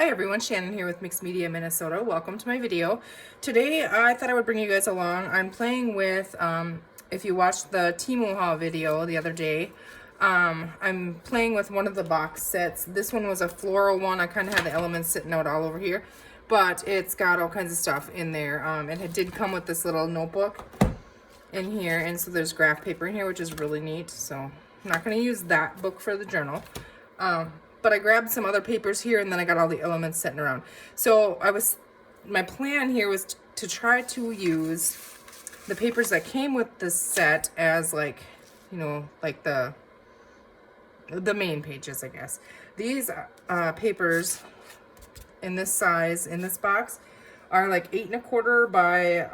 Hi everyone, Shannon here with Mixed Media Minnesota. Welcome to my video. Today I thought I would bring you guys along. I'm playing with, if you watched the Temu haul video the other day, I'm playing with one of the box sets. This one was a floral one. I kind of had the elements sitting out all over here, but it's got all kinds of stuff in there. And it did come with this little notebook in here, and so there's graph paper in here, which is really neat. So I'm not going to use that book for the journal. But I grabbed some other papers here, and then I got all the elements sitting around. So my plan here was to try to use the papers that came with this set as like, you know, like the main pages, I guess. These papers in this size, in this box, are like 8 1/4 by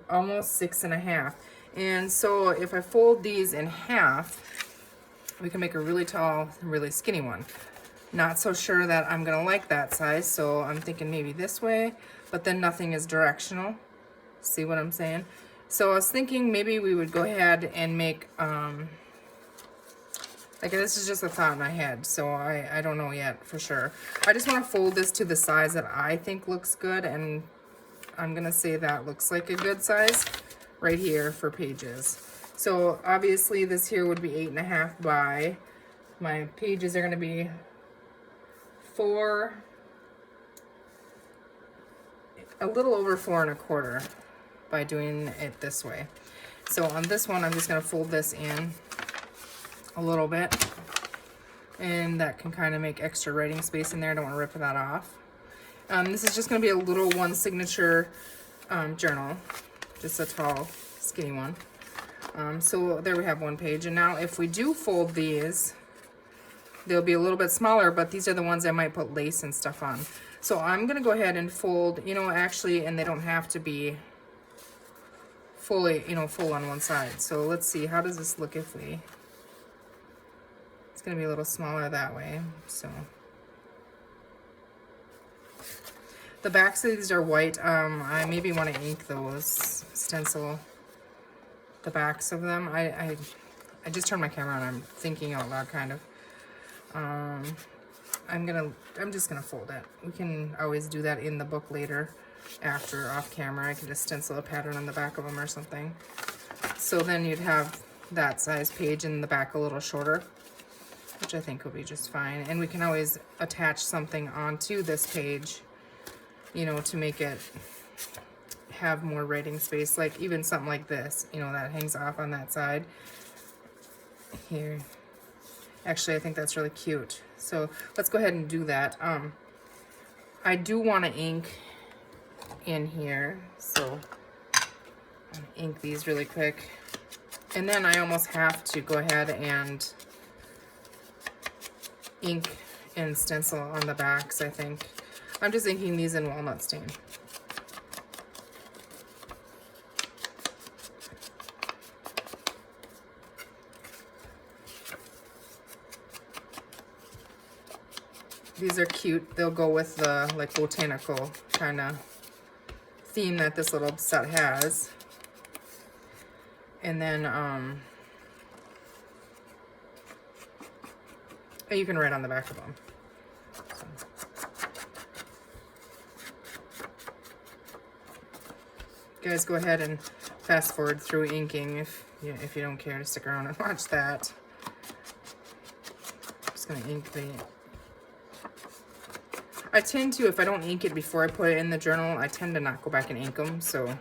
almost 6 1/2. And so if I fold these in half, we can make a really tall, really skinny one. Not so sure that I'm gonna like that size, so I'm thinking maybe this way, but then nothing is directional. See what I'm saying? So I was thinking maybe we would go ahead and make, like, this is just a thought in my head, so I don't know yet for sure. I just wanna fold this to the size that I think looks good, and I'm gonna say that looks like a good size right here for pages. So obviously this here would be 8 1/2 by, my pages are gonna be 4, a little over 4 1/4 by doing it this way. So on this one, I'm just gonna fold this in a little bit, and that can kind of make extra writing space in there. I don't want to rip that off. This is just gonna be a little one signature journal, just a tall, skinny one. So there we have one page, and now if we do fold these, they'll be a little bit smaller, but these are the ones I might put lace and stuff on. So I'm gonna go ahead and fold, you know, actually, and they don't have to be fully, you know, full on one side. So let's see, how does this look if we, it's gonna be a little smaller that way, so. The backs of these are white. I maybe want to ink those, stencil the backs of them. I just turned my camera on, I'm thinking out loud kind of. I'm just gonna fold it. We can always do that in the book later, after, off camera. I can just stencil a pattern on the back of them or something. So then you'd have that size page and the back a little shorter, which I think will be just fine. And we can always attach something onto this page, you know, to make it have more writing space, like even something like this, you know, that hangs off on that side here. Actually, I think that's really cute. So let's go ahead and do that. I do want to ink in here, so I'm gonna ink these really quick. And then I almost have to go ahead and ink and stencil on the backs, I think. I'm just inking these in walnut stain. These are cute. They'll go with the like botanical kind of theme that this little set has. And then you can write on the back of them. So. Guys, go ahead and fast forward through inking if you don't care to stick around and watch that. I'm just gonna ink the. I tend to, if I don't ink it before I put it in the journal, I tend to not go back and ink them, so.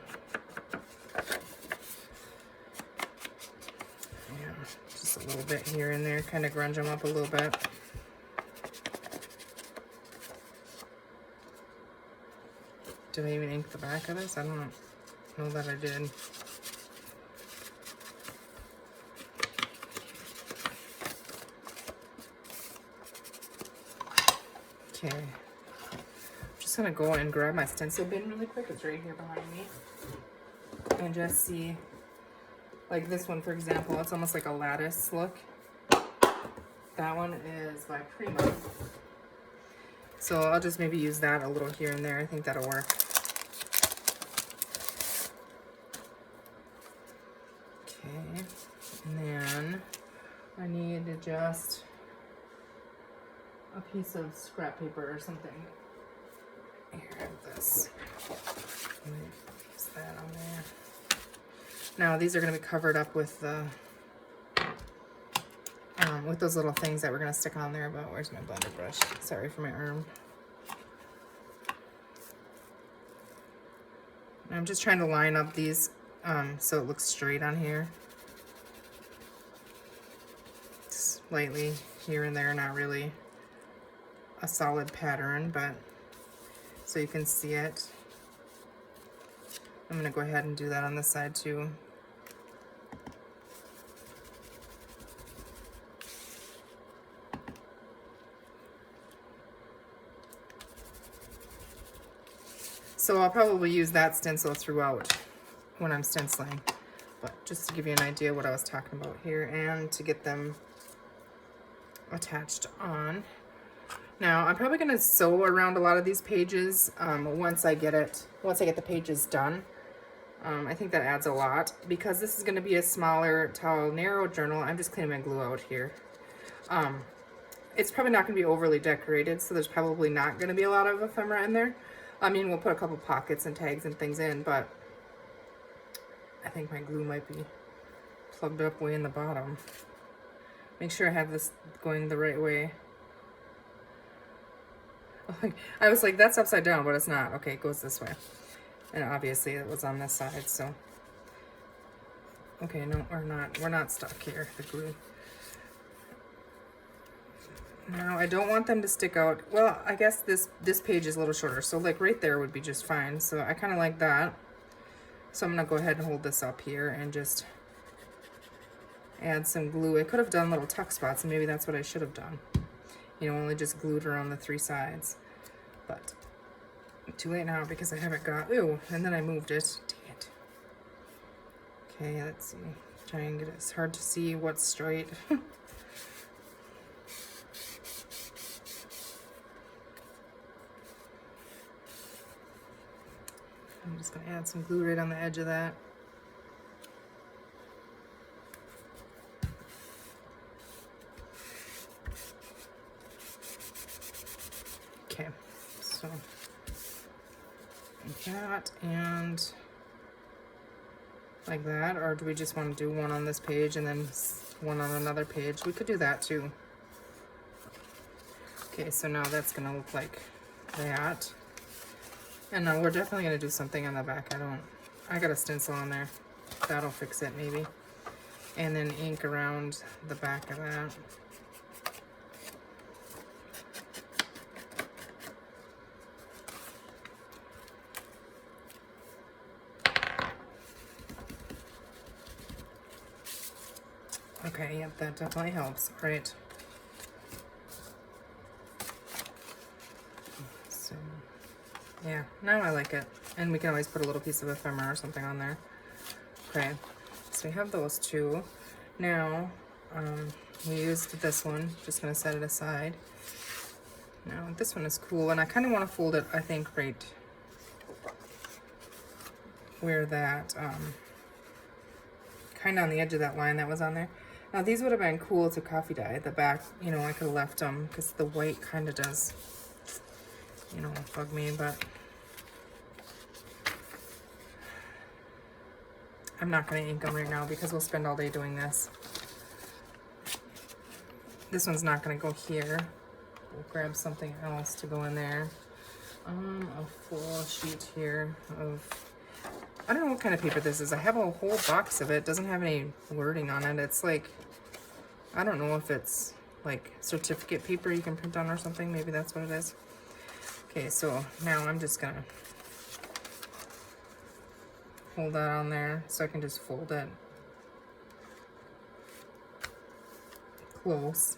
Yeah, just a little bit here and there, kind of grunge them up a little bit. Did I even ink the back of this? I don't know that I did. Okay. Just gonna go and grab my stencil bin really quick. It's right here behind me. And just see, like this one, for example, it's almost like a lattice look. That one is by Prima. So I'll just maybe use that a little here and there. I think that'll work. Okay, and then I need to just a piece of scrap paper or something. Here, I have this. Use that on there. Now these are going to be covered up with the with those little things that we're going to stick on there. But where's my blender brush? Sorry for my arm. I'm just trying to line up these so it looks straight on here. Slightly here and there, not really a solid pattern, but so you can see it. I'm going to go ahead and do that on this side too. So I'll probably use that stencil throughout when I'm stenciling, but just to give you an idea what I was talking about here and to get them attached on. Now I'm probably going to sew around a lot of these pages once I get the pages done. I think that adds a lot because this is going to be a smaller, tall, narrow journal. I'm just cleaning my glue out here. It's probably not going to be overly decorated, so there's probably not going to be a lot of ephemera in there. I mean, we'll put a couple pockets and tags and things in, but I think my glue might be plugged up way in the bottom. Make sure I have this going the right way. I was like, that's upside down, but it's not. Okay, it goes this way. And obviously it was on this side, so. Okay, no, we're not stuck here, the glue. Now, I don't want them to stick out. Well, I guess this page is a little shorter, so like right there would be just fine. So I kind of like that. So I'm going to go ahead and hold this up here and just add some glue. I could have done little tuck spots, and maybe that's what I should have done. You know, only just glued around the 3 sides. But too late now because I haven't got, ooh, and then I moved it. Dang it. Okay, let's see. Try and get it. It's hard to see what's straight. I'm just going to add some glue right on the edge of that. Okay, so like that and like that, or do we just want to do one on this page and then one on another page? We could do that too. Okay, so now that's going to look like that. And now we're definitely going to do something on the back. I got a stencil on there. That'll fix it maybe. And then ink around the back of that. Okay, yep, that definitely helps. Right. So, yeah, now I like it. And we can always put a little piece of ephemera or something on there. Okay, so we have those two. Now, we used this one. Just going to set it aside. Now, this one is cool, and I kind of want to fold it, I think, right where that, kind of on the edge of that line that was on there. Now, these would have been cool to coffee dye. The back, you know, I could have left them because the white kind of does, you know, bug me, but I'm not going to ink them right now because we'll spend all day doing this. This one's not going to go here. We'll grab something else to go in there. A full sheet here of, I don't know what kind of paper this is. I have a whole box of it. It doesn't have any wording on it. It's like, I don't know if it's like certificate paper you can print on or something. Maybe that's what it is. Okay, so now I'm just gonna hold that on there so I can just fold it close.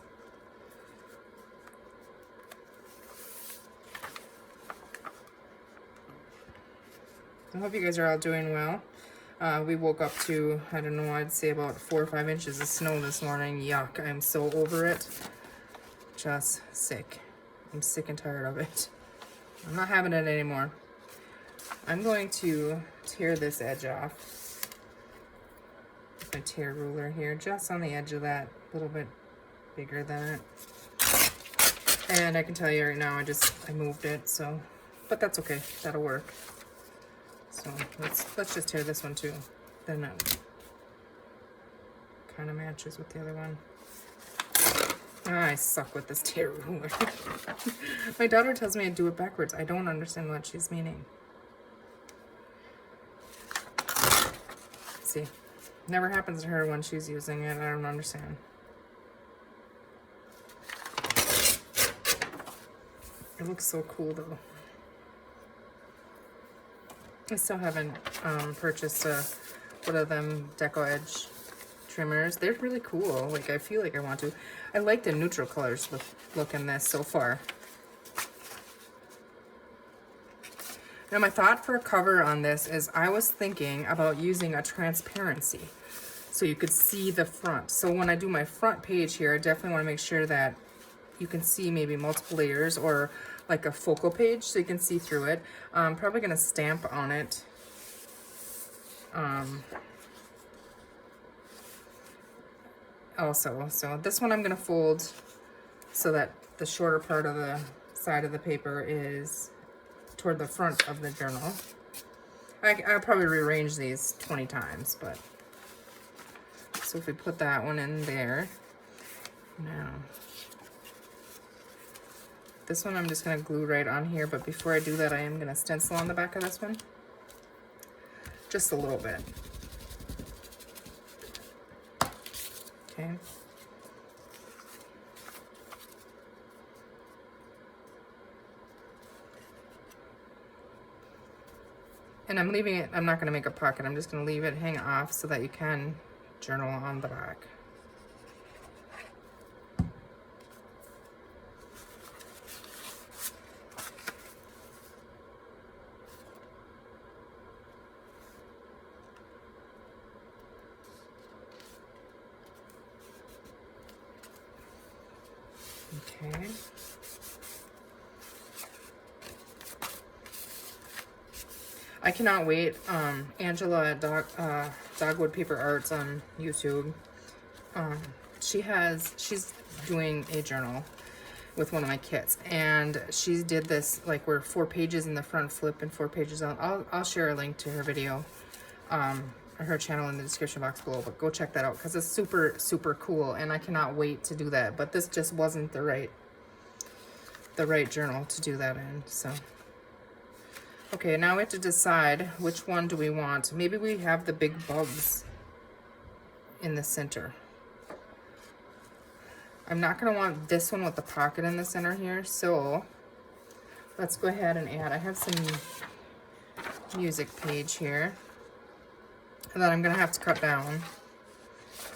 I hope you guys are all doing well. We woke up to, I don't know, I'd say about 4 or 5 inches of snow this morning. Yuck, I'm so over it. Just sick. I'm sick and tired of it. I'm not having it anymore. I'm going to tear this edge off with my tear ruler here, just on the edge of that, a little bit bigger than it. And I can tell you right now, I moved it, so, but that's okay. That'll work. So let's just tear this one too. Then it kind of matches with the other one. I suck with this tear ruler. My daughter tells me I do it backwards. I don't understand what she's meaning. See, never happens to her when she's using it. I don't understand. It looks so cool though. I still haven't purchased one of them Deco Edge trimmers. They're really cool. Like, I feel like I want to. I like the neutral colors look in this so far. Now, my thought for a cover on this is I was thinking about using a transparency so you could see the front. So when I do my front page here, I definitely want to make sure that you can see maybe multiple layers or like a focal page so you can see through it. I'm probably going to stamp on it. Also, so this one I'm going to fold so that the shorter part of the side of the paper is toward the front of the journal. I'll probably rearrange these 20 times, but so if we put that one in there, now this one I'm just going to glue right on here, but before I do that I am going to stencil on the back of this one just a little bit. Okay. And I'm leaving it, I'm not going to make a pocket, I'm just going to leave it hang off so that you can journal on the back. Okay. I cannot wait. Angela at dogwoodpaperarts on YouTube. She's doing a journal with one of my kits, and she did this like where 4 pages in the front flip and 4 pages on. I'll share a link to her video, her channel in the description box below, but go check that out because it's super, super cool, and I cannot wait to do that. But this just wasn't the right journal to do that in, so. Okay, now we have to decide which one do we want. Maybe we have the big bugs in the center. I'm not gonna want this one with the pocket in the center here, so let's go ahead and add. I have some music page here that I'm gonna have to cut down.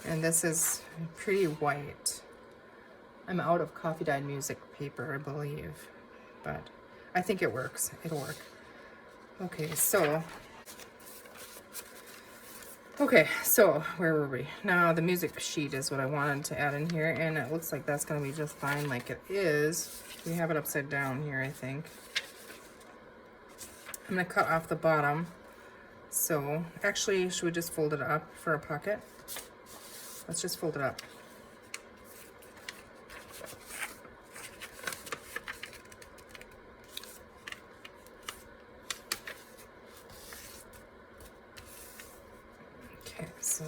And this is pretty white. I'm out of coffee dyed music paper, I believe, but I think it works. It'll work. Okay, so where were we? Now the music sheet is what I wanted to add in here, and it looks like that's gonna be just fine like it is. We have it upside down here, I think. I'm gonna cut off the bottom. So actually, should we just fold it up for a pocket? Let's just fold it up. Okay, so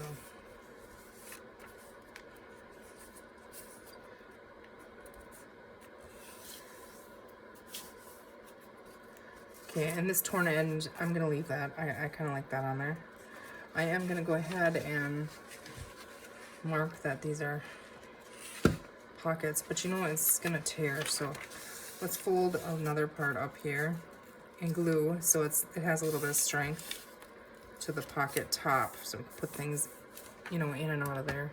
okay, and this torn end, I'm gonna leave that. I kind of like that on there. I am gonna go ahead and mark that these are pockets, but you know what, it's gonna tear, so let's fold another part up here and glue so it has a little bit of strength to the pocket top, so we can put things, you know, in and out of there.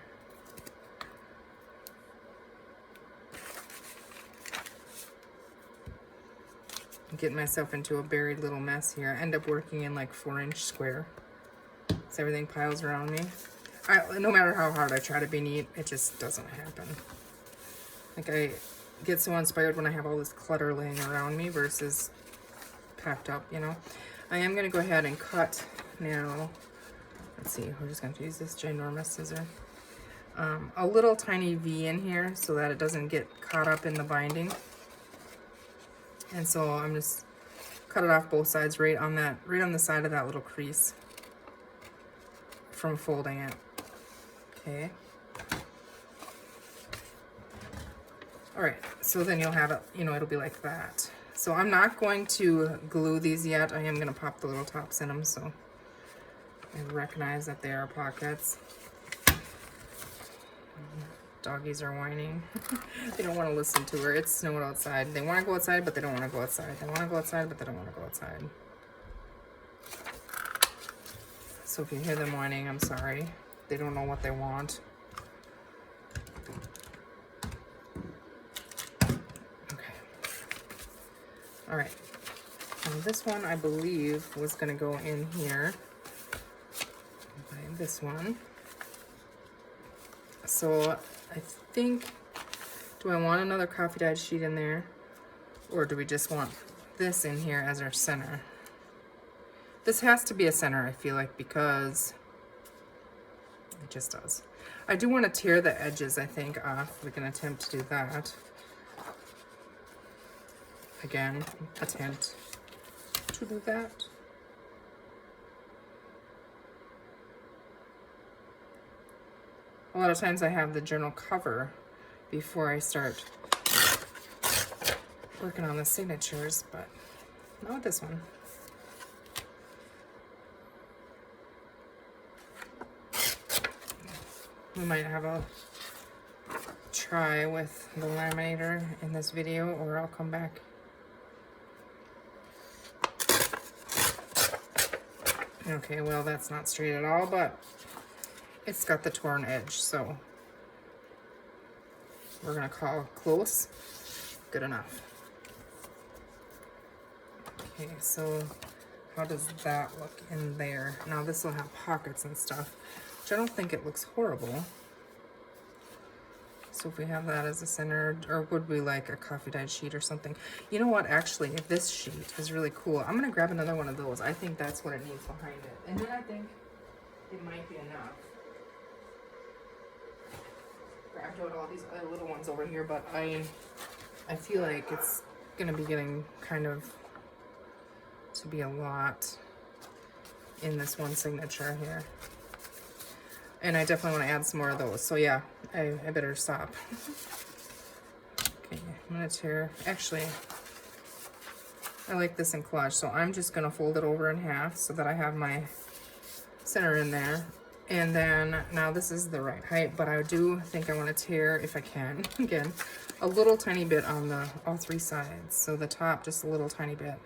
I'm getting myself into a buried little mess here. I end up working in like 4-inch square, so everything piles around me. No matter how hard I try to be neat, it just doesn't happen. Like, I get so inspired when I have all this clutter laying around me versus packed up, you know. I am gonna go ahead and cut now. Let's see, we're just going to use this ginormous scissor. A little tiny V in here so that it doesn't get caught up in the binding. And so I'm just cut it off both sides right on the side of that little crease from folding it. Okay. All right, so then you'll have it, you know, it'll be like that. So I'm not going to glue these yet. I am gonna pop the little tops in them, so I recognize that they are pockets. Doggies are whining. They don't want to listen to her. It's snowing outside. They want to go outside, but they don't want to go outside. They want to go outside, but they don't want to go outside. So if you hear them whining, I'm sorry. They don't know what they want. All right, and this one I believe was gonna go in here, by this one. So I think, do I want another coffee dyed sheet in there? Or do we just want this in here as our center? This has to be a center, I feel like, because it just does. I do want to tear the edges, I think, off. We can attempt to do that. Again, attempt to do that. A lot of times I have the journal cover before I start working on the signatures, but not with this one. We might have a try with the laminator in this video, or I'll come back. Okay, well, that's not straight at all, but it's got the torn edge, so we're gonna call close good enough. Okay, so how does that look in there? Now this will have pockets and stuff, which I don't think it looks horrible. So if we have that as a center, or would we like a coffee dyed sheet or something? You know what, actually, if this sheet is really cool, I'm gonna grab another one of those. I think that's what it needs behind it. And then I think it might be enough. Grabbed out all these other little ones over here, but I feel like it's gonna be getting kind of to be a lot in this one signature here. And I definitely want to add some more of those. So yeah, I better stop. Okay, I'm gonna tear, actually, I like this in collage, so I'm just gonna fold it over in half so that I have my center in there. And then, now this is the right height, but I do think I want to tear, if I can, again, a little tiny bit on the all three sides. So the top, just a little tiny bit.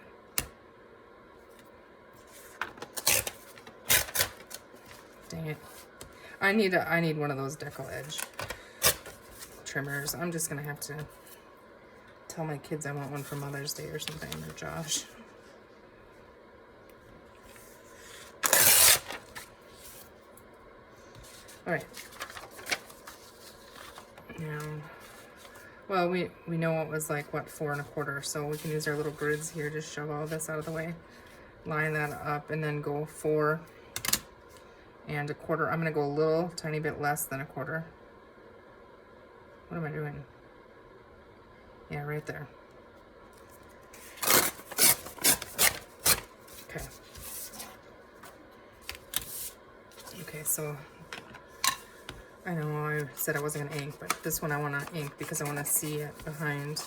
Dang it. I need one of those decal edge trimmers. I'm just gonna have to tell my kids I want one for Mother's Day or something, or Josh. All right. Now, well, we know it was like, what, 4 1/4, so we can use our little grids here to shove all this out of the way. Line that up and then go 4 1/4. I'm gonna go a little tiny bit less than 1/4. What am I doing? Yeah, right there. Okay. Okay, so I know I said I wasn't gonna ink, but this one I want to ink because I want to see it behind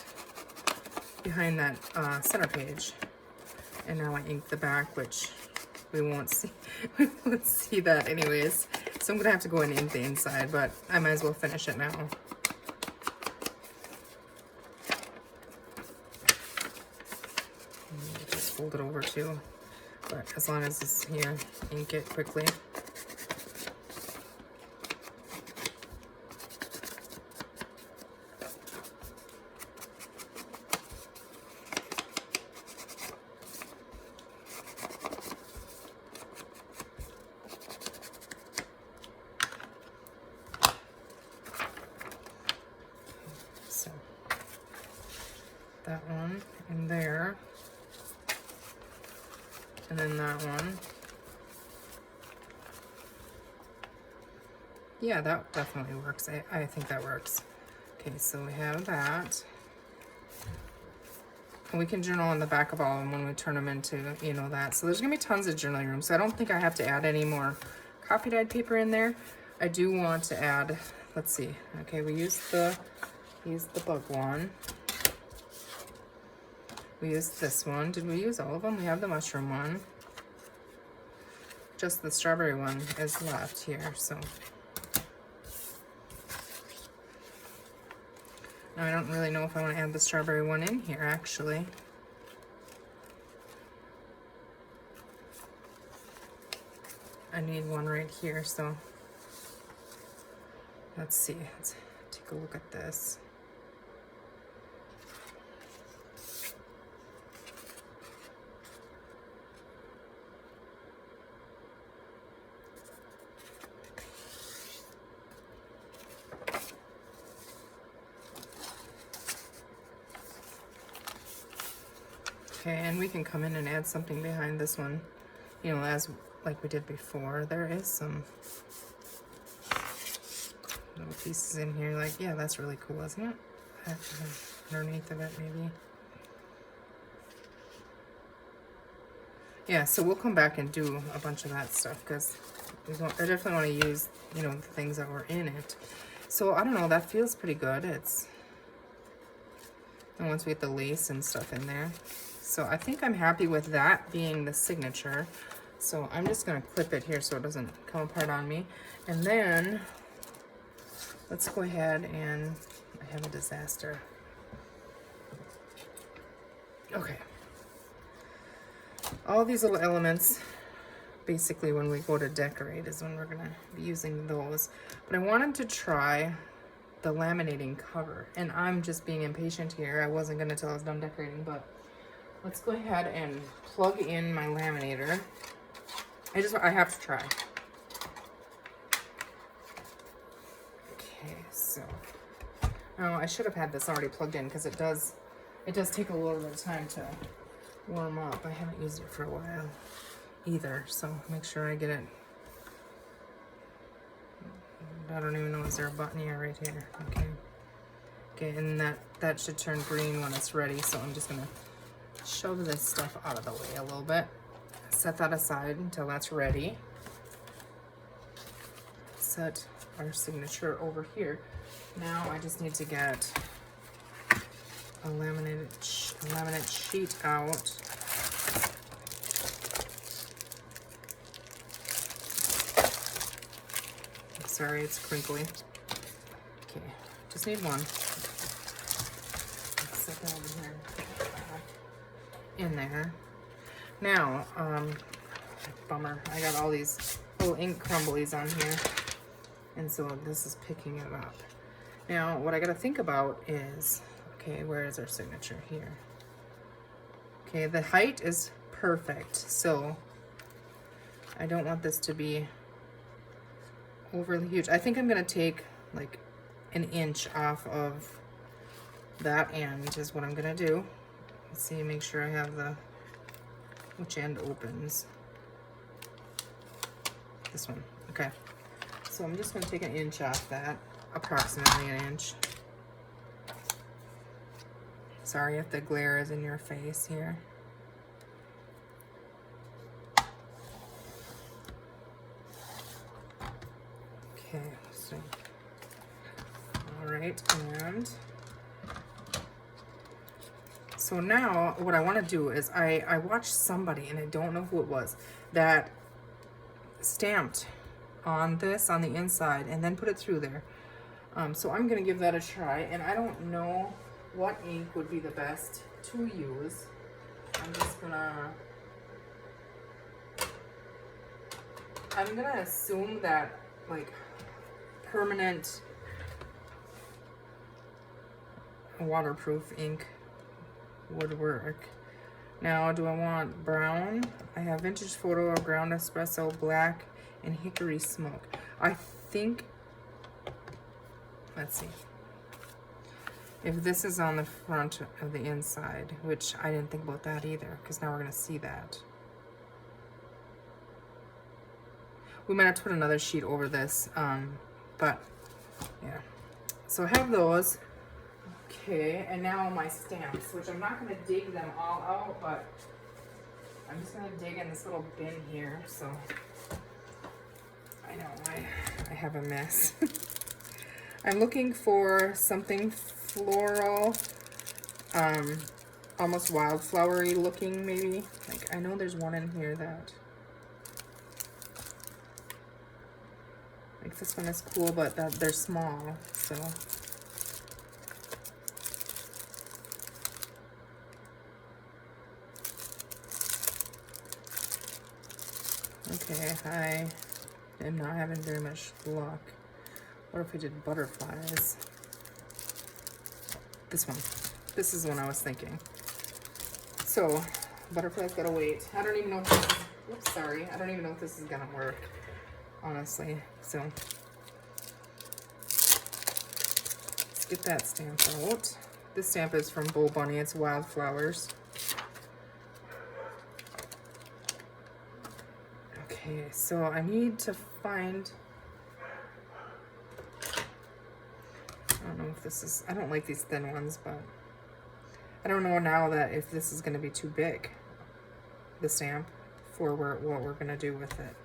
that center page. And now I ink the back, which we won't see. We won't see that anyways. So I'm gonna have to go and ink the inside, but I might as well finish it now. Just fold it over too, but as long as it's here, ink it quickly. That one in there, and then that one. Yeah, that definitely works. I think that works. Okay, so we have that. And we can journal on the back of all of them when we turn them into, you know, that. So there's gonna be tons of journaling room. So I don't think I have to add any more coffee dyed paper in there. I do want to add, let's see. Okay, we used the bug one. We used this one. Did we use all of them? We have the mushroom one. Just the strawberry one is left here, so. Now I don't really know if I want to add the strawberry one in here, actually. I need one right here, so. Let's see, let's take a look at this. Okay, and we can come in and add something behind this one, you know, as like we did before. There is some little pieces in here, like, yeah, that's really cool, isn't it? Underneath of it, maybe. Yeah, so we'll come back and do a bunch of that stuff, because I definitely want to use, you know, the things that were in it. So, I don't know, that feels pretty good. And once we get the lace and stuff in there. So I think I'm happy with that being the signature. So I'm just gonna clip it here so it doesn't come apart on me. And then let's go ahead and, I have a disaster. Okay. All these little elements, basically when we go to decorate is when we're gonna be using those. But I wanted to try the laminating cover, and I'm just being impatient here. I wasn't gonna till I was done decorating, but let's go ahead and plug in my laminator. I have to try. Okay, so now I should have had this already plugged in, because it does take a little bit of time to warm up. I haven't used it for a while either, so make sure I get it. I don't even know, is there a button? Yeah, right here. Okay. Okay, and that should turn green when it's ready, so I'm just gonna shove this stuff out of the way a little bit. Set that aside until that's ready. Set our signature over here. Now I just need to get a laminate sheet out. Sorry, it's crinkly. Okay, just need one. Let's set that over here. In there. Now, bummer, I got all these little ink crumblies on here, and so this is picking it up. Now, what I gotta think about is, okay, where is our signature? Here. Okay, the height is perfect, so I don't want this to be overly huge. I think I'm gonna take like an inch off of that end is what I'm gonna do. Let's see, make sure I have which end opens. This one, okay. So I'm just gonna take an inch off that, approximately an inch. Sorry if the glare is in your face here. Okay, so, all right, and so now what I want to do is I watched somebody, and I don't know who it was, that stamped on this on the inside and then put it through there. So I'm gonna give that a try, and I don't know what ink would be the best to use. I'm gonna assume that like permanent waterproof ink would work. Now, do I want brown? I have vintage photo, ground espresso, black, and hickory smoke. I think, let's see. If this is on the front of the inside, which I didn't think about that either, because now we're gonna see that. We might have to put another sheet over this, but yeah. So I have those. Okay, and now my stamps, which I'm not going to dig them all out, but I'm just going to dig in this little bin here. So I know I have a mess. I'm looking for something floral, almost wildflowery looking maybe. Like I know there's one in here that, like this one is cool, but they're small, so. Okay, I am not having very much luck. What if we did butterflies? This one. This is the one I was thinking. So, butterflies gotta wait. I don't even know if this is, oops, sorry. I don't even know if this is gonna work, honestly. So, let's get that stamp out. This stamp is from Bull Bunny. It's wildflowers. Okay, so I need to find, I don't know if this is, I don't like these thin ones, but I don't know now that if this is going to be too big, the stamp, for what we're going to do with it.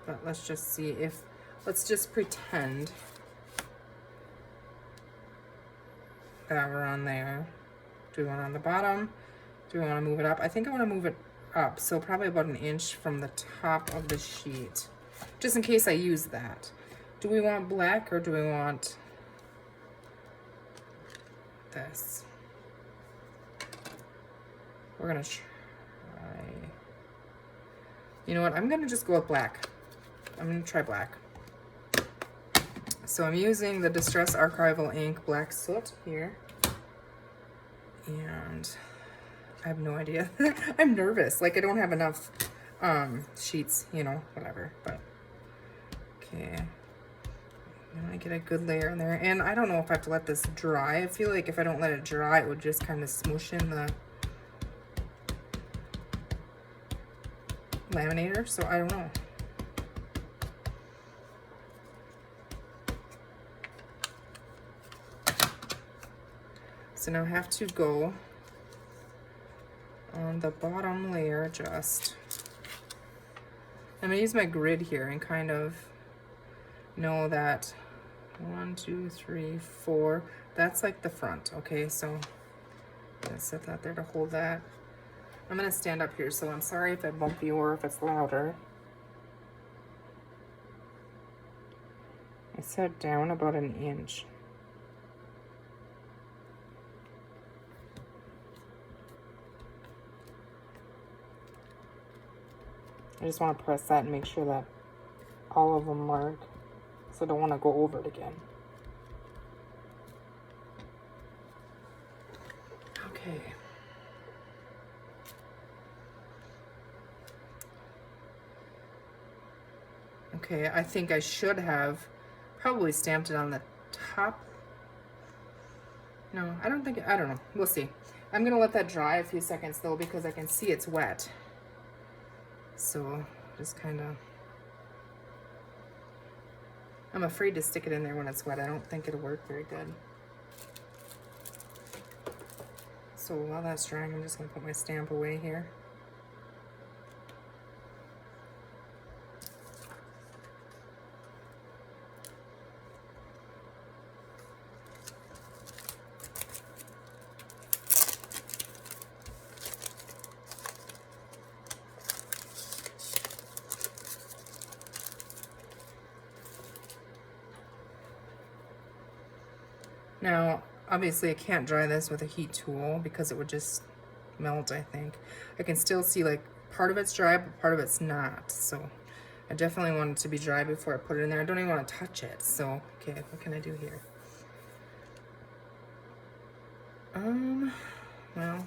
But let's just see if, let's just pretend that we're on there. Do we want it on the bottom? Do we want to move it up? I think I want to move it up, so probably about an inch from the top of the sheet, just in case I use that. Do we want black or do we want this? We're gonna try, you know what, I'm gonna just go with black. I'm gonna try black. So I'm using the Distress Archival Ink Black Soot here, and I have no idea. I'm nervous, like I don't have enough sheets, you know, whatever, but okay. I'm gonna get a good layer in there, and I don't know if I have to let this dry. I feel like if I don't let it dry, it would just kind of smoosh in the laminator, so I don't know. So now I have to go on the bottom layer just. I'm gonna use my grid here and kind of know that 1, 2, 3, 4, that's like the front. Okay, so I'm gonna set that there to hold that. I'm gonna stand up here, so I'm sorry if I bump you or if it's louder. I set down about an inch. I just want to press that and make sure that all of them work. So I don't want to go over it again. Okay. Okay, I think I should have probably stamped it on the top. No, I don't know. We'll see. I'm gonna let that dry a few seconds though, because I can see it's wet. So just kind of, I'm afraid to stick it in there when it's wet. I don't think it'll work very good. So while that's drying, I'm just gonna put my stamp away here. Now, obviously I can't dry this with a heat tool because it would just melt, I think. I can still see like part of it's dry, but part of it's not. So I definitely want it to be dry before I put it in there. I don't even want to touch it. So, okay, what can I do here? Well,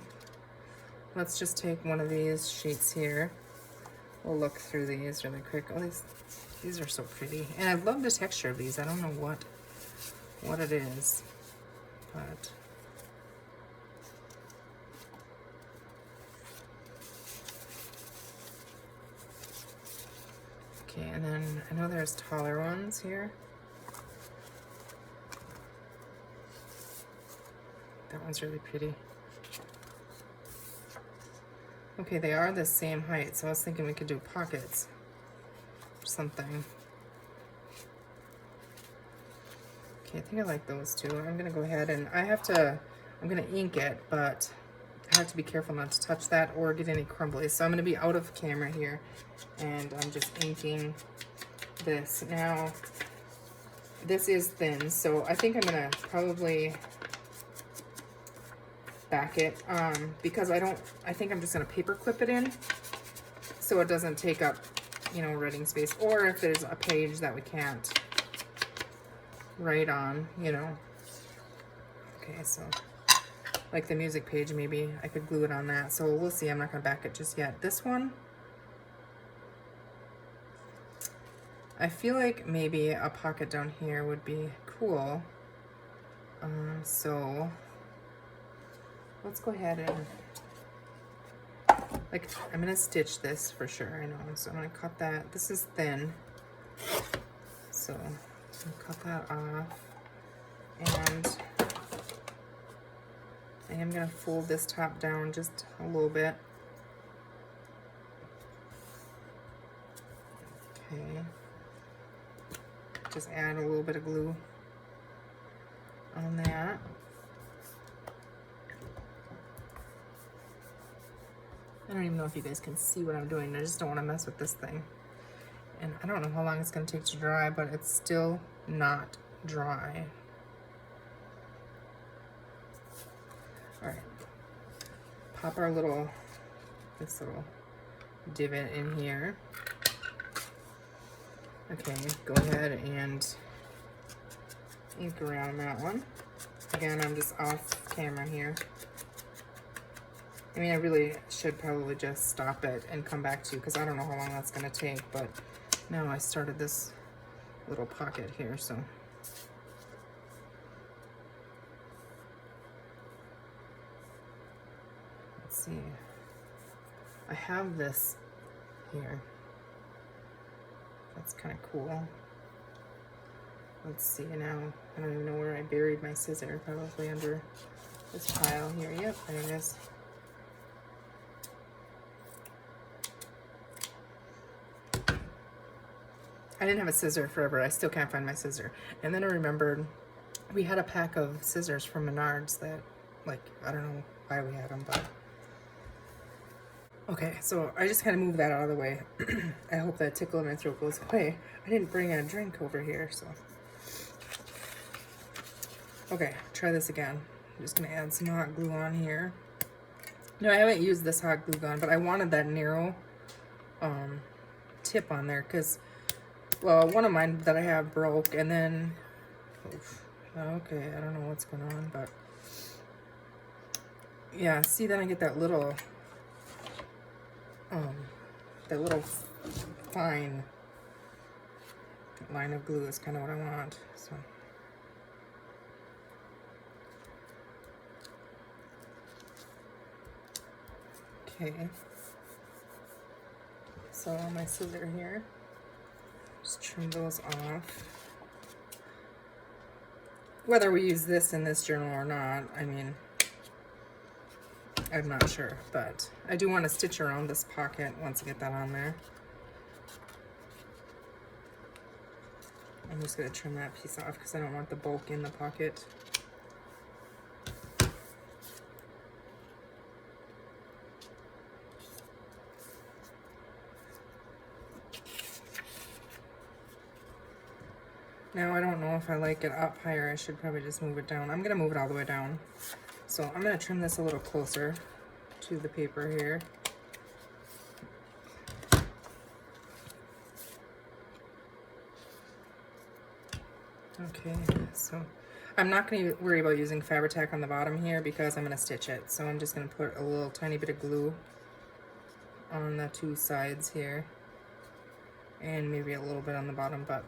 let's just take one of these sheets here. We'll look through these really quick. Oh, these are so pretty. And I love the texture of these. I don't know what it is. But okay, and then I know there's taller ones here. one's really pretty. Okay, they are the same height, so I was thinking we could do pockets or something. Okay, I think I like those two. I'm gonna go ahead and I'm gonna ink it, but I have to be careful not to touch that or get any crumbly. So I'm gonna be out of camera here, and I'm just inking this. Now, this is thin, so I think I'm gonna probably back it because I think I'm just gonna paper clip it in so it doesn't take up, you know, writing space, or if there's a page that we can't write on, you know. Okay, so like the music page, maybe I could glue it on that. So we'll see. I'm not gonna back it just yet. This one, I feel like maybe a pocket down here would be cool. So let's go ahead and, like, I'm gonna stitch this for sure, I know. So I'm gonna cut that. This is thin, so I'm gonna cut that off. And I am gonna fold this top down just a little bit. Okay. Just add a little bit of glue on that. I don't even know if you guys can see what I'm doing. I just don't want to mess with this thing. And I don't know how long it's going to take to dry, but it's still not dry. All right. Pop our this little divot in here. Okay, go ahead and ink around that one. Again, I'm just off camera here. I mean, I really should probably just stop it and come back to you because I don't know how long that's going to take, but now I started this little pocket here, so. Let's see. I have this here. That's kind of cool. Let's see now. I don't even know where I buried my scissor. Probably under this pile here. Yep, there it is. I didn't have a scissor forever. I still can't find my scissor. And then I remembered we had a pack of scissors from Menards that, like, I don't know why we had them, but. Okay, so I just kind of moved that out of the way. I hope that tickle in my throat goes away. I didn't bring a drink over here, so. Okay, try this again. I'm just gonna add some hot glue on here. No, I haven't used this hot glue gun, but I wanted that narrow tip on there because, well, one of mine that I have broke, and then, okay, I don't know what's going on, but yeah, see, then I get that little fine line of glue is kind of what I want, so. Okay, so my scissor here, just trim those off. Whether we use this in this journal or not, I mean, I'm not sure, but I do want to stitch around this pocket once I get that on there. I'm just going to trim that piece off because I don't want the bulk in the pocket. Now, I don't know if I like it up higher. I should probably just move it down. I'm going to move it all the way down. So I'm going to trim this a little closer to the paper here. Okay, so I'm not going to worry about using Fabri-Tac on the bottom here because I'm going to stitch it. So I'm just going to put a little tiny bit of glue on the two sides here. And maybe a little bit on the bottom, but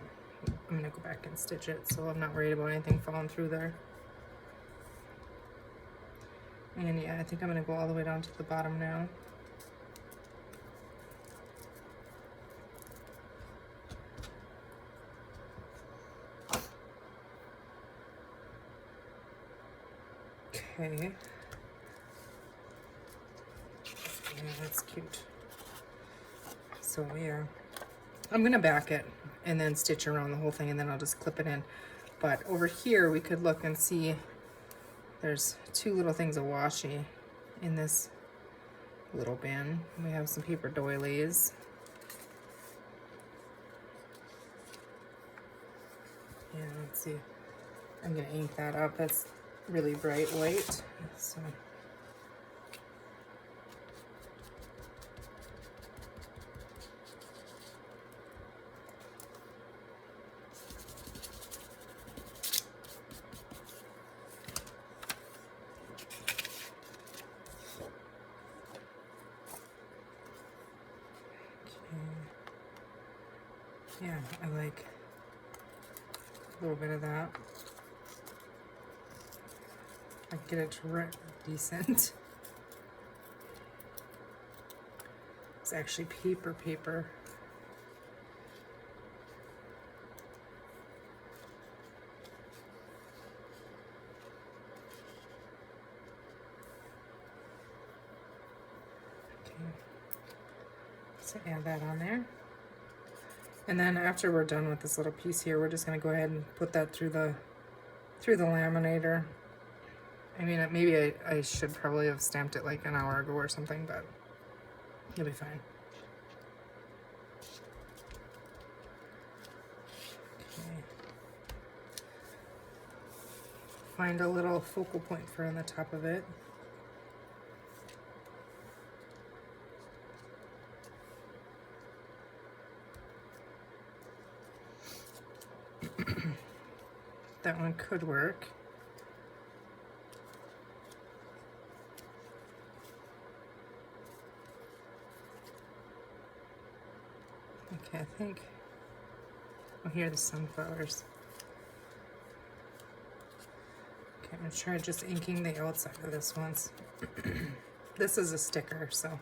I'm going to go back and stitch it so I'm not worried about anything falling through there. And yeah, I think I'm going to go all the way down to the bottom now. Okay. Yeah, that's cute. So yeah, I'm gonna back it and then stitch around the whole thing, and then I'll just clip it in. But over here we could look and see there's two little things of washi in this little bin. We have some paper doilies. Yeah, let's see. I'm gonna ink that up. That's really bright white. So yeah, I like a little bit of that. I get it to decent. It's actually paper. Okay. So add that on there. And then after we're done with this little piece here, we're just gonna go ahead and put that through the laminator. I mean, maybe I should probably have stamped it like an hour ago or something, but you'll be fine. Okay. Find a little focal point for on the top of it. That one could work. Okay, I think, oh, here are the sunflowers. Okay, I'm gonna try just inking the outside of this once. This is a sticker, so.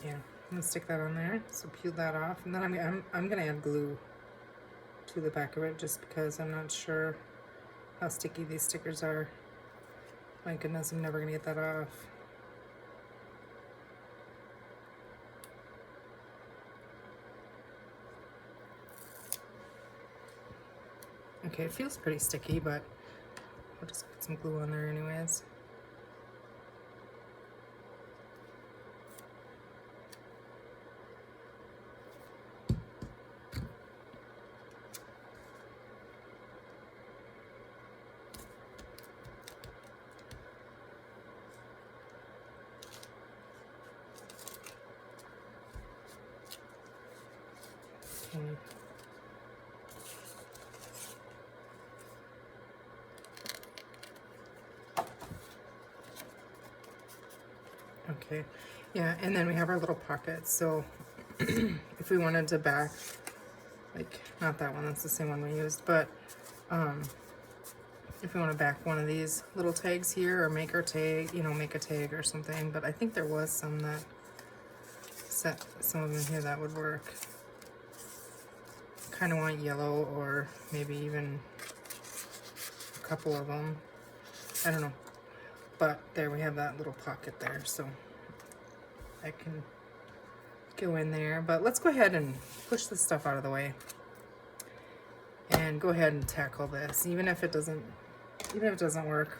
Yeah, I'm gonna stick that on there. So peel that off, and then I'm gonna add glue to the back of it just because I'm not sure how sticky these stickers are. My goodness, I'm never gonna get that off. Okay, it feels pretty sticky, but I'll just put some glue on there anyways. Okay, yeah, and then we have our little pockets. So if we wanted to back, like, not that one, that's the same one we used, but if we want to back one of these little tags here or make our tag, you know, make a tag or something, but I think there was some that set some of them here that would work. Kind of want yellow or maybe even a couple of them. I don't know. But there we have that little pocket there, so I can go in there. But let's go ahead and push this stuff out of the way and go ahead and tackle this. Even if it doesn't work,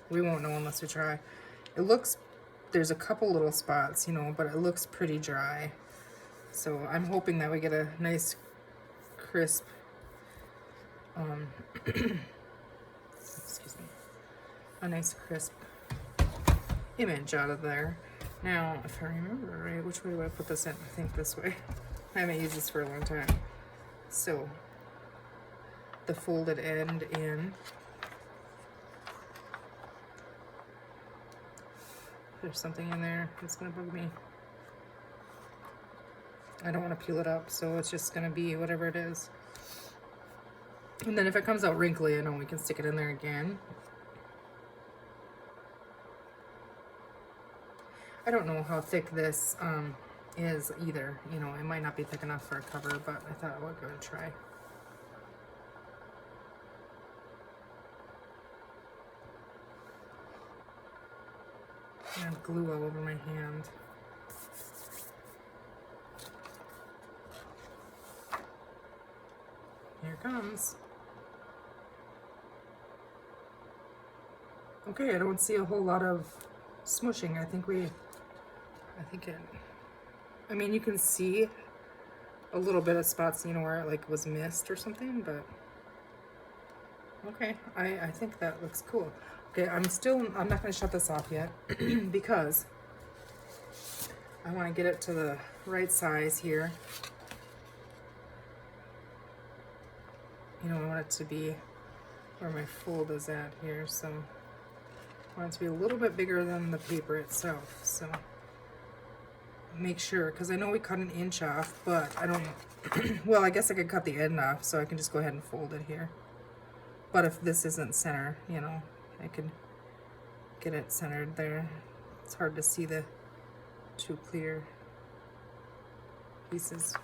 we won't know unless we try. It looks, there's a couple little spots, you know, but it looks pretty dry. So I'm hoping that we get a nice crisp, excuse me, a nice crisp image out of there. Now, if I remember right, which way do I put this in? I think this way. I haven't used this for a long time. So, the folded end in. There's something in there that's gonna bug me. I don't want to peel it up, so it's just gonna be whatever it is. And then if it comes out wrinkly, I know we can stick it in there again. I don't know how thick this is either. You know, it might not be thick enough for a cover, but I thought I would give it a try. I have glue all over my hand. Here it comes. Okay, I don't see a whole lot of smushing. I think I mean, you can see a little bit of spots, you know, where it like was missed or something, but okay, I think that looks cool. Okay, I'm not gonna shut this off yet because I wanna get it to the right size here. You know, I want it to be where my fold is at here, so I want it to be a little bit bigger than the paper itself, so make sure, because I know we cut an inch off, but I don't well, I guess I could cut the end off, so I can just go ahead and fold it here. But if this isn't center, you know, I could get it centered there. It's hard to see the two clear pieces.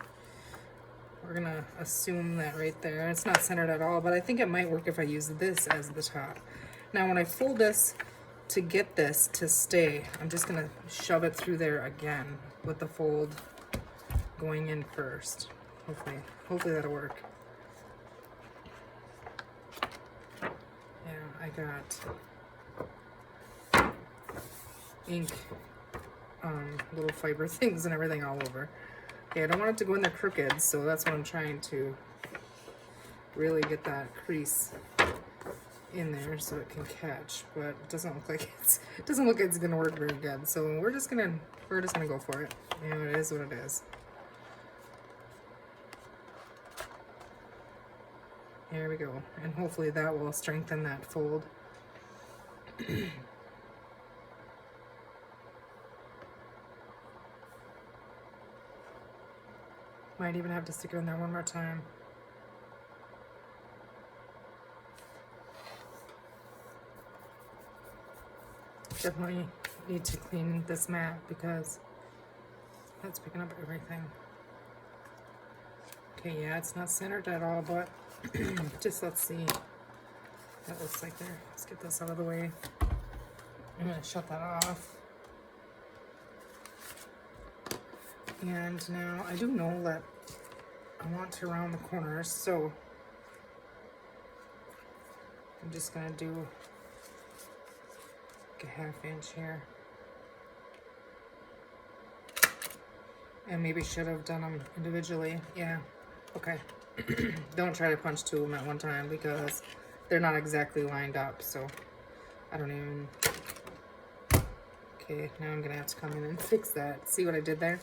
We're gonna assume that right there. It's not centered at all, but I think it might work if I use this as the top. Now when I fold this to get this to stay, I'm just gonna shove it through there again with the fold going in first. Hopefully that'll work. Yeah, I got ink, little fiber things and everything all over. Okay, I don't want it to go in there crooked, so that's what I'm trying to really get that crease in there so it can catch, but it doesn't look like it's gonna work very good. So we're just gonna go for it. You know, it is what it is. There we go, and hopefully that will strengthen that fold. Might even have to stick it in there one more time. Definitely need to clean this mat because that's picking up everything. Okay, yeah, it's not centered at all, but just let's see. That looks like there. Let's get this out of the way. I'm gonna shut that off. And now I do know that I want to round the corners, so I'm just gonna do like a 1/2 inch here. And maybe should have done them individually. Yeah, okay. Don't try to punch 2 of them at one time because they're not exactly lined up, so I don't even... Okay, now I'm gonna have to come in and fix that. See what I did there?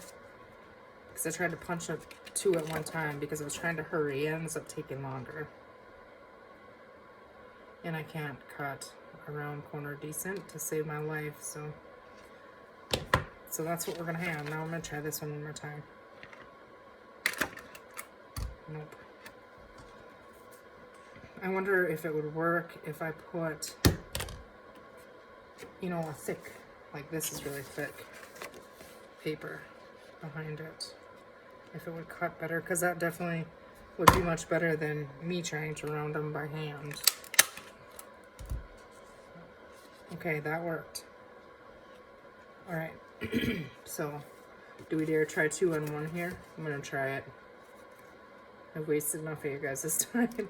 Because I tried to punch up 2 at one time because I was trying to hurry. It ends up taking longer. And I can't cut a round corner decent to save my life, so that's what we're gonna have. Now I'm gonna try this one more time. Nope. I wonder if it would work if I put, you know, a thick, like this is really thick paper behind it. If it would cut better, because that definitely would be much better than me trying to round them by hand. Okay, that worked. All right, so do we dare try 2 on 1 here? I'm gonna try it. I've wasted enough of you guys this time.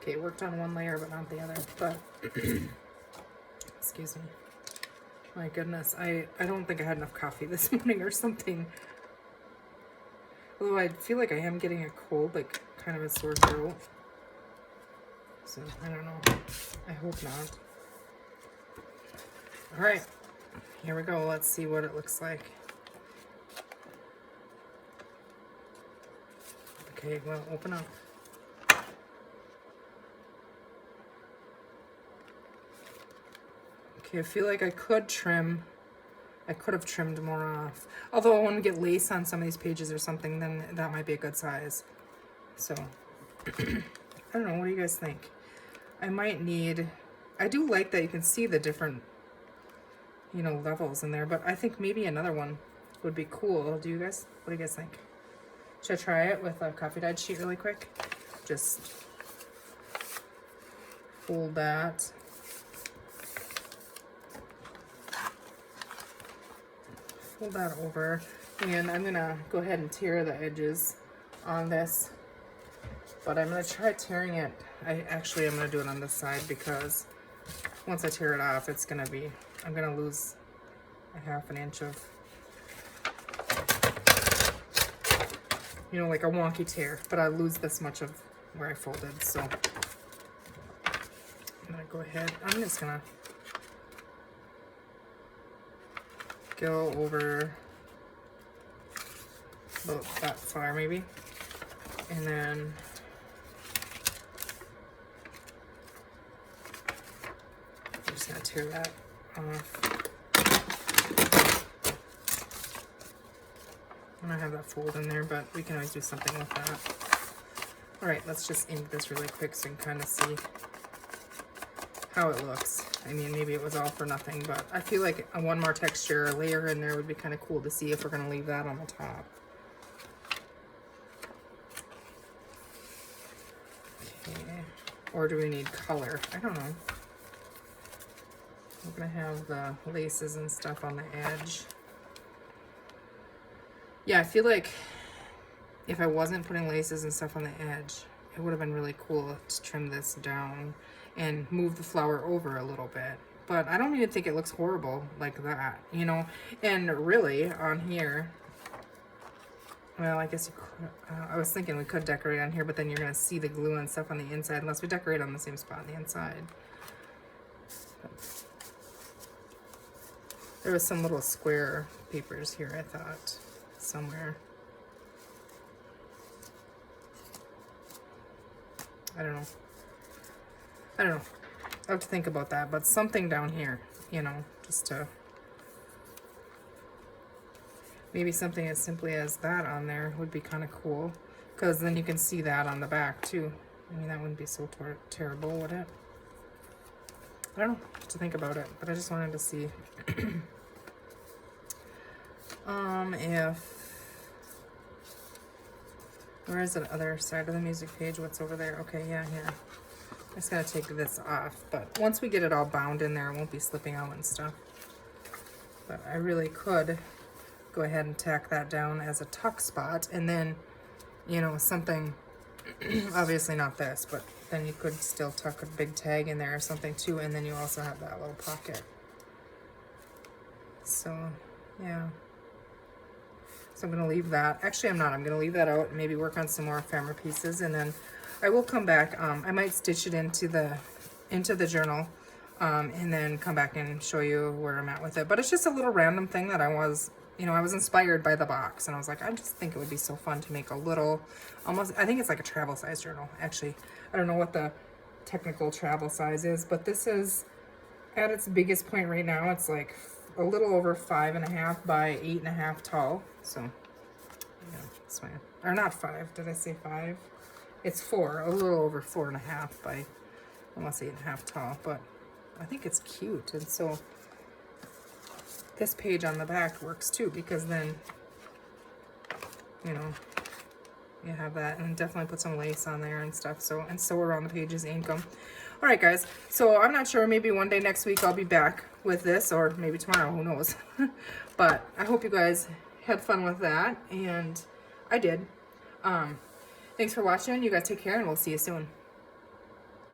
Okay, it worked on one layer, but not the other, but, excuse me. My goodness, I don't think I had enough coffee this morning or something. Although I feel like I am getting a cold, like kind of a sore throat. So, I don't know. I hope not. All right, here we go. Let's see what it looks like. Okay, well, open up. Okay, I feel like I could have trimmed more off. Although I want to get lace on some of these pages or something, then that might be a good size. So, I don't know, what do you guys think? I do like that you can see the different you know, levels in there, but I think maybe another one would be cool. What do you guys think? Should I try it with a coffee dyed sheet really quick? Just fold that. Fold that over, and I'm gonna go ahead and tear the edges on this, but I'm gonna try tearing it. I'm gonna do it on this side because once I tear it off, I'm gonna lose a ½ inch of, you know, like a wonky tear, but I lose this much of where I folded, so I'm gonna go ahead, I'm just gonna go over about that far maybe, and then I'm just gonna tear that off. I don't have that fold in there, but we can always do something with that. All right, let's just ink this really quick so you can kind of see how it looks. I mean, maybe it was all for nothing, but I feel like one more texture layer in there would be kind of cool to see if we're going to leave that on the top. Okay. Or do we need color? I don't know. We're going to have the laces and stuff on the edge. Yeah, I feel like if I wasn't putting laces and stuff on the edge, it would have been really cool to trim this down and move the flower over a little bit. But I don't even think it looks horrible like that, you know? And really, on here, well, I guess you could, I was thinking we could decorate on here, but then you're going to see the glue and stuff on the inside unless we decorate on the same spot on the inside. But there was some little square papers here, I thought, somewhere. I don't know. I have to think about that, but something down here, you know, just to, maybe something as simply as that on there would be kind of cool, because then you can see that on the back too. I mean, that wouldn't be so terrible, would it? I don't know, just to think about it, but I just wanted to see where is the other side of the music page? What's over there? Okay, yeah, here. I just gotta take this off, but once we get it all bound in there, it won't be slipping out and stuff. But I really could go ahead and tack that down as a tuck spot, and then, you know, something, obviously not this, but then you could still tuck a big tag in there or something too, and then you also have that little pocket. So, yeah. So I'm gonna leave that. Actually, I'm not. I'm gonna leave that out and maybe work on some more ephemera pieces, and then I will come back. I might stitch it into the journal, and then come back and show you where I'm at with it. But it's just a little random thing that I was inspired by the box, and I was like, I just think it would be so fun to make a little, almost, I think it's like a travel size journal. Actually, I don't know what the technical travel size is, but this is at its biggest point right now. It's like a little over 5.5 by 8.5 tall. So, yeah, that's fine. Or not 5. Did I say 5? It's 4. A little over 4.5 by almost 8.5 tall. But I think it's cute. And so this page on the back works too, because then, you know, you have that, and definitely put some lace on there and stuff. So, and so around the pages, ink them. All right, guys. So I'm not sure. Maybe one day next week I'll be back with this, or maybe tomorrow. Who knows? But I hope you guys had fun with that, and I did. Thanks for watching. You guys take care, and we'll see you soon.